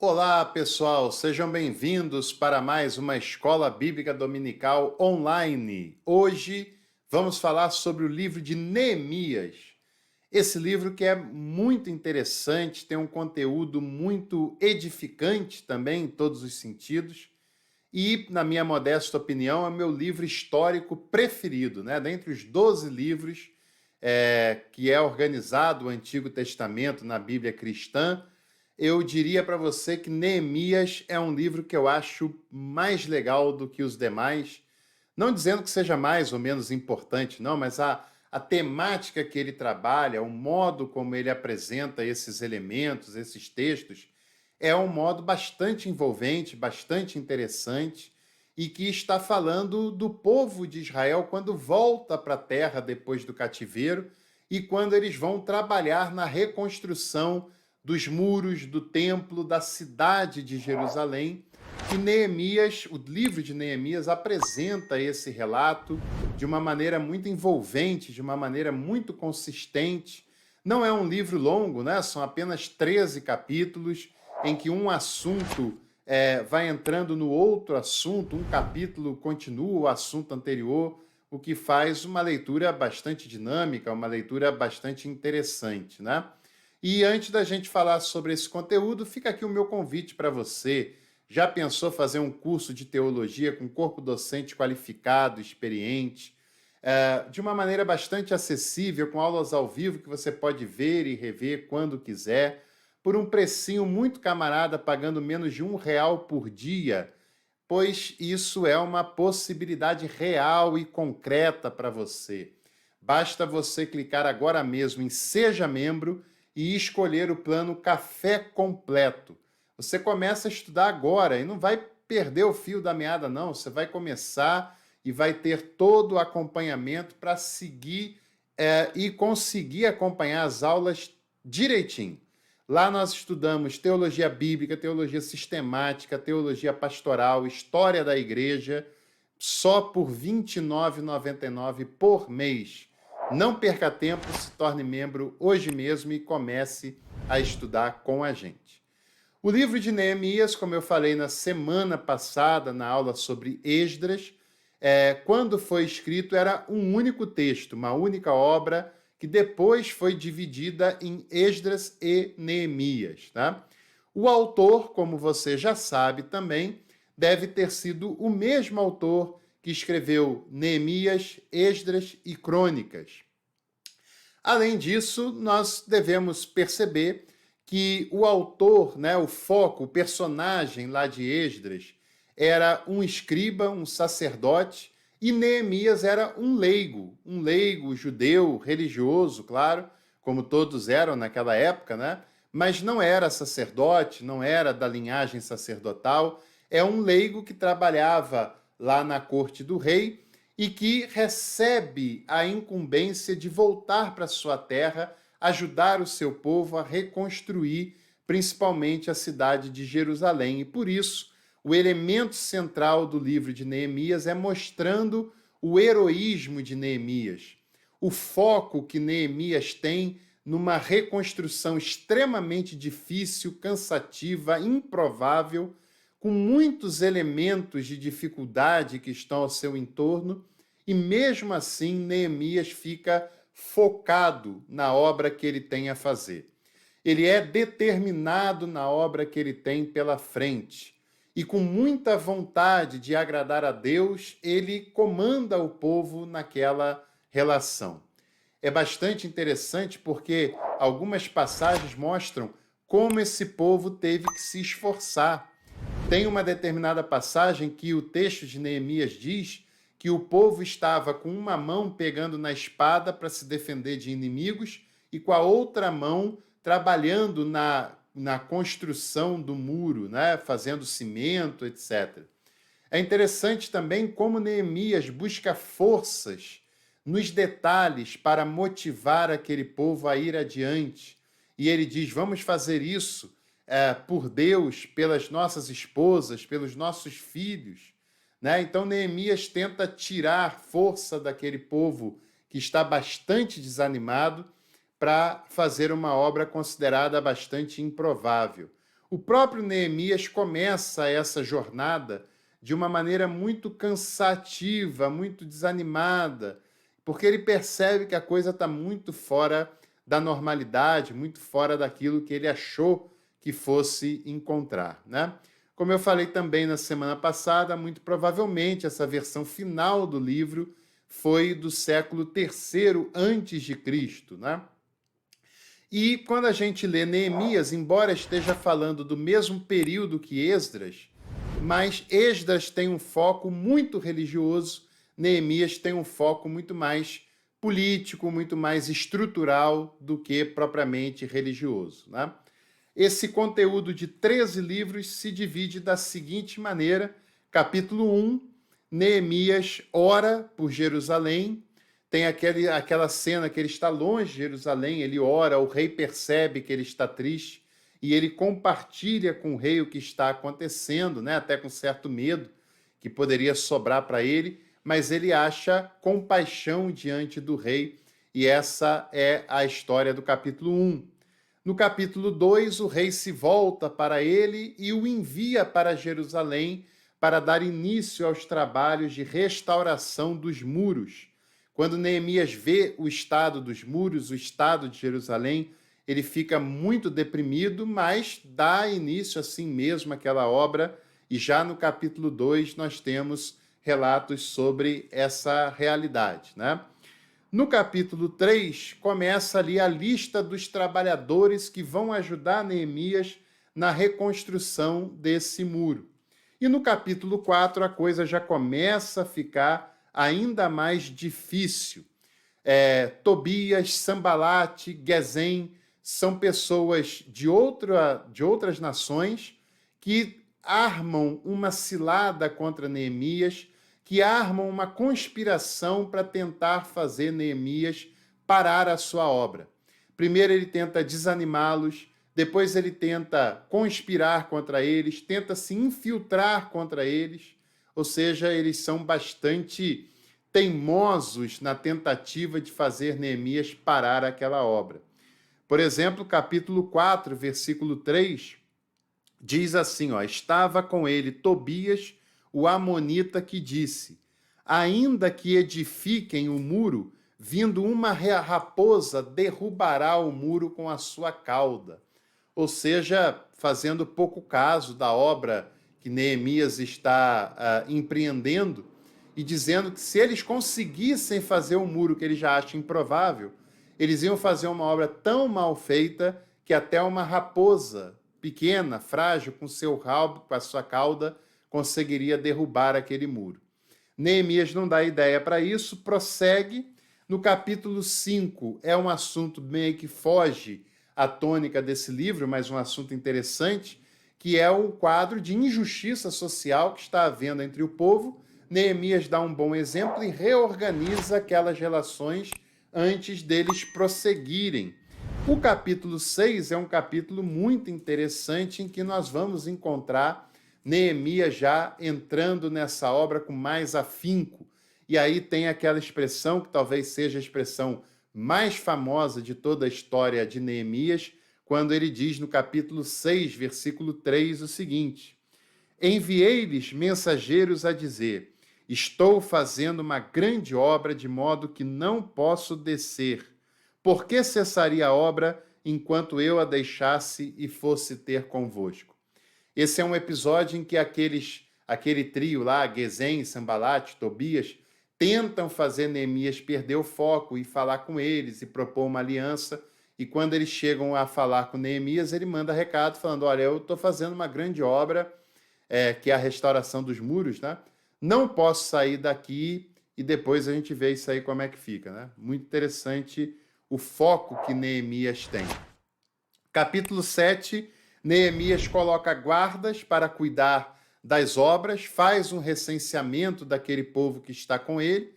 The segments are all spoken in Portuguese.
Olá, pessoal, sejam bem-vindos para mais uma Escola Bíblica Dominical online. Hoje vamos falar sobre o livro de Neemias. Esse livro que é muito interessante, tem um conteúdo muito edificante também em todos os sentidos e, na minha modesta opinião, é o meu livro histórico preferido, né? Dentre os 12 livros que é organizado o Antigo Testamento na Bíblia cristã, eu diria para você que Neemias é um livro que eu acho mais legal do que os demais. Não dizendo que seja mais ou menos importante, não, mas a temática que ele trabalha, o modo como ele apresenta esses elementos, esses textos, é um modo bastante envolvente, bastante interessante e que está falando do povo de Israel quando volta para a terra depois do cativeiro e quando eles vão trabalhar na reconstrução dos muros do templo da cidade de Jerusalém. E Neemias, o livro de Neemias, apresenta esse relato de uma maneira muito envolvente, de uma maneira muito consistente. Não é um livro longo, né? São apenas 13 capítulos, em que um assunto vai entrando no outro assunto, um capítulo continua o assunto anterior, o que faz uma leitura bastante dinâmica, uma leitura bastante interessante, né? E antes da gente falar sobre esse conteúdo, fica aqui o meu convite para você. Já pensou fazer um curso de teologia com corpo docente qualificado, experiente, de uma maneira bastante acessível, com aulas ao vivo que você pode ver e rever quando quiser, por um precinho muito camarada, pagando menos de R$ 1 por dia, pois isso é uma possibilidade real e concreta para você. Basta você clicar agora mesmo em Seja Membro e escolher o plano Café Completo. Você começa a estudar agora e não vai perder o fio da meada, não. Você vai começar e vai ter todo o acompanhamento para seguir e conseguir acompanhar as aulas direitinho. Lá nós estudamos teologia bíblica, teologia sistemática, teologia pastoral, história da igreja, só por R$ 29,99 por mês. Não perca tempo, se torne membro hoje mesmo e comece a estudar com a gente. O livro de Neemias, como eu falei na semana passada, na aula sobre Esdras, quando foi escrito era um único texto, uma única obra, que depois foi dividida em Esdras e Neemias. Tá? O autor, como você já sabe também, deve ter sido o mesmo autor que escreveu Neemias, Esdras e Crônicas. Além disso, nós devemos perceber que o autor, né, o foco, o personagem lá de Esdras, era um escriba, um sacerdote, e Neemias era um leigo judeu, religioso, claro, como todos eram naquela época, né? Mas não era sacerdote, não era da linhagem sacerdotal, é um leigo que trabalhava lá na corte do rei e que recebe a incumbência de voltar para sua terra, ajudar o seu povo a reconstruir, principalmente a cidade de Jerusalém. E por isso, o elemento central do livro de Neemias é mostrando o heroísmo de Neemias, o foco que Neemias tem numa reconstrução extremamente difícil, cansativa, improvável, com muitos elementos de dificuldade que estão ao seu entorno, e mesmo assim Neemias fica focado na obra que ele tem a fazer. Ele é determinado na obra que ele tem pela frente. E com muita vontade de agradar a Deus, ele comanda o povo naquela relação. É bastante interessante porque algumas passagens mostram como esse povo teve que se esforçar. Tem uma determinada passagem que o texto de Neemias diz que o povo estava com uma mão pegando na espada para se defender de inimigos e com a outra mão trabalhando na construção do muro, né? Fazendo cimento, etc. É interessante também como Neemias busca forças nos detalhes para motivar aquele povo a ir adiante. E ele diz: vamos fazer isso por Deus, pelas nossas esposas, pelos nossos filhos. Né? Então, Neemias tenta tirar força daquele povo que está bastante desanimado para fazer uma obra considerada bastante improvável. O próprio Neemias começa essa jornada de uma maneira muito cansativa, muito desanimada, porque ele percebe que a coisa está muito fora da normalidade, muito fora daquilo que ele achou que fosse encontrar, né? Como eu falei também na semana passada, muito provavelmente essa versão final do livro foi do século III antes de Cristo, né? E quando a gente lê Neemias, embora esteja falando do mesmo período que Esdras, mas Esdras tem um foco muito religioso, Neemias tem um foco muito mais político, muito mais estrutural do que propriamente religioso, né? Esse conteúdo de 13 livros se divide da seguinte maneira: capítulo 1, Neemias ora por Jerusalém. Tem aquela cena que ele está longe de Jerusalém, ele ora, o rei percebe que ele está triste e ele compartilha com o rei o que está acontecendo, né? Até com certo medo que poderia sobrar para ele, mas ele acha compaixão diante do rei, e essa é a história do capítulo 1. No capítulo 2, o rei se volta para ele e o envia para Jerusalém para dar início aos trabalhos de restauração dos muros. Quando Neemias vê o estado dos muros, o estado de Jerusalém, ele fica muito deprimido, mas dá início assim mesmo àquela obra, e já no capítulo 2 nós temos relatos sobre essa realidade, né? No capítulo 3, começa ali a lista dos trabalhadores que vão ajudar Neemias na reconstrução desse muro. E no capítulo 4, a coisa já começa a ficar ainda mais difícil. Tobias, Sambalate, Gesem são pessoas de outras nações que armam uma cilada contra Neemias, que armam uma conspiração para tentar fazer Neemias parar a sua obra. Primeiro ele tenta desanimá-los, depois ele tenta conspirar contra eles, tenta se infiltrar contra eles, ou seja, eles são bastante teimosos na tentativa de fazer Neemias parar aquela obra. Por exemplo, capítulo 4, versículo 3, diz assim, estava com ele Tobias, o amonita, que disse: ainda que edifiquem o muro, vindo uma raposa derrubará o muro com a sua cauda. Ou seja, fazendo pouco caso da obra que Neemias está empreendendo, e dizendo que se eles conseguissem fazer um muro que ele já acha improvável, eles iam fazer uma obra tão mal feita que até uma raposa pequena, frágil, com seu rabo, com a sua cauda, conseguiria derrubar aquele muro. Neemias não dá ideia para isso, prossegue. No capítulo 5, é um assunto meio que foge à tônica desse livro, mas um assunto interessante, que é o quadro de injustiça social que está havendo entre o povo. Neemias dá um bom exemplo e reorganiza aquelas relações antes deles prosseguirem. O capítulo 6 é um capítulo muito interessante em que nós vamos encontrar Neemias já entrando nessa obra com mais afinco. E aí tem aquela expressão, que talvez seja a expressão mais famosa de toda a história de Neemias, quando ele diz no capítulo 6, versículo 3, o seguinte: enviei-lhes mensageiros a dizer: estou fazendo uma grande obra, de modo que não posso descer. Por que cessaria a obra enquanto eu a deixasse e fosse ter convosco? Esse é um episódio em que aquele trio lá, Gesem, Sambalate, Tobias, tentam fazer Neemias perder o foco e falar com eles e propor uma aliança. E quando eles chegam a falar com Neemias, ele manda recado falando: olha, eu estou fazendo uma grande obra, que é a restauração dos muros, né? Não posso sair daqui, e depois a gente vê isso aí como é que fica, né? Muito interessante o foco que Neemias tem. Capítulo 7, Neemias coloca guardas para cuidar das obras, faz um recenseamento daquele povo que está com ele.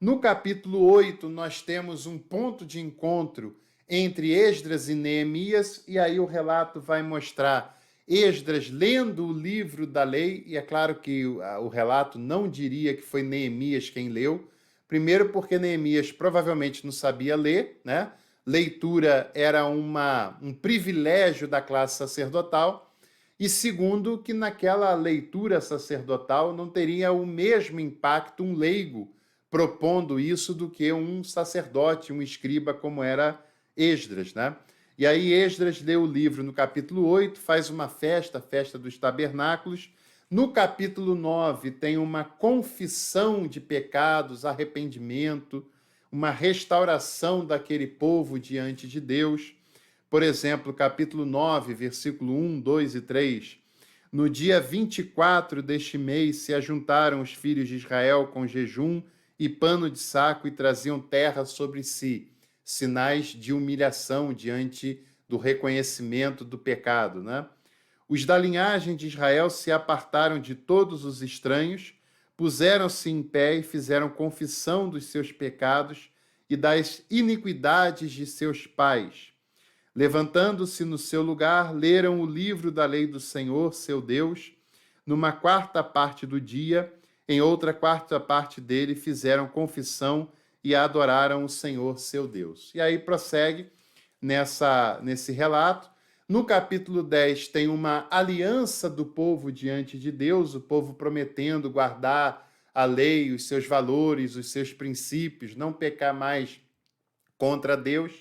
No capítulo 8, nós temos um ponto de encontro entre Esdras e Neemias, e aí o relato vai mostrar Esdras lendo o livro da lei, e é claro que o relato não diria que foi Neemias quem leu, primeiro porque Neemias provavelmente não sabia ler, né? Leitura era um privilégio da classe sacerdotal, e segundo, que naquela leitura sacerdotal não teria o mesmo impacto um leigo propondo isso do que um sacerdote, um escriba, como era Esdras, né? E aí Esdras lê o livro no capítulo 8, faz uma festa, a festa dos tabernáculos. No capítulo 9 tem uma confissão de pecados, arrependimento, uma restauração daquele povo diante de Deus. Por exemplo, capítulo 9, versículo 1, 2 e 3. No dia 24 deste mês se ajuntaram os filhos de Israel com jejum e pano de saco e traziam terra sobre si, sinais de humilhação diante do reconhecimento do pecado, né? Os da linhagem de Israel se apartaram de todos os estranhos, puseram-se em pé e fizeram confissão dos seus pecados e das iniquidades de seus pais. Levantando-se no seu lugar, leram o livro da lei do Senhor, seu Deus. Numa quarta parte do dia, em outra quarta parte dele, fizeram confissão e adoraram o Senhor, seu Deus. E aí prossegue nesse relato. No capítulo 10 tem uma aliança do povo diante de Deus, o povo prometendo guardar a lei, os seus valores, os seus princípios, não pecar mais contra Deus.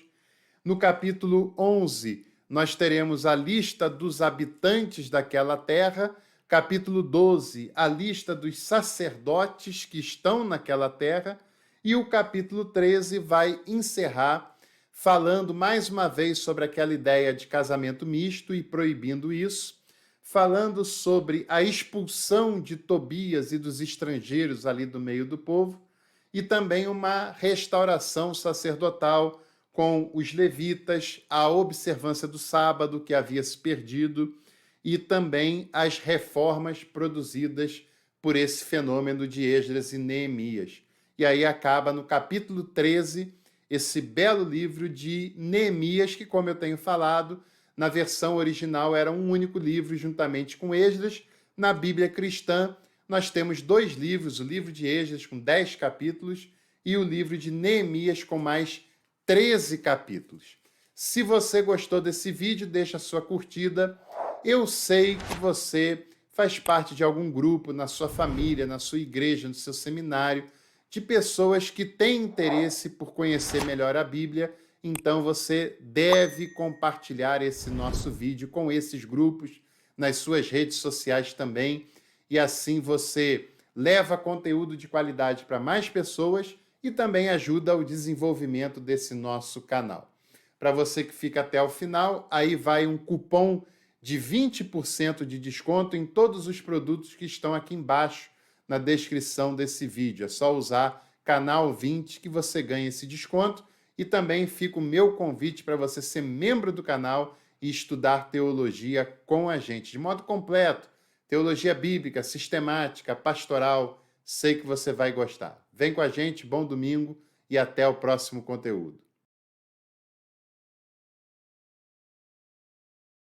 No capítulo 11, nós teremos a lista dos habitantes daquela terra. Capítulo 12, a lista dos sacerdotes que estão naquela terra. E o capítulo 13 vai encerrar falando mais uma vez sobre aquela ideia de casamento misto e proibindo isso, falando sobre a expulsão de Tobias e dos estrangeiros ali do meio do povo, e também uma restauração sacerdotal com os levitas, a observância do sábado que havia se perdido e também as reformas produzidas por esse fenômeno de Esdras e Neemias. E aí acaba no capítulo 13 esse belo livro de Neemias, que, como eu tenho falado, na versão original era um único livro juntamente com Esdras. Na Bíblia cristã, nós temos dois livros, o livro de Esdras com 10 capítulos e o livro de Neemias com mais 13 capítulos. Se você gostou desse vídeo, deixa a sua curtida. Eu sei que você faz parte de algum grupo na sua família, na sua igreja, no seu seminário, de pessoas que têm interesse por conhecer melhor a Bíblia. Então você deve compartilhar esse nosso vídeo com esses grupos, nas suas redes sociais também, e assim você leva conteúdo de qualidade para mais pessoas e também ajuda o desenvolvimento desse nosso canal. Para você que fica até o final, aí vai um cupom de 20% de desconto em todos os produtos que estão aqui embaixo na descrição desse vídeo. É só usar canal 20 que você ganha esse desconto. E também fica o meu convite para você ser membro do canal e estudar teologia com a gente, de modo completo. Teologia bíblica, sistemática, pastoral. Sei que você vai gostar. Vem com a gente, bom domingo e até o próximo conteúdo.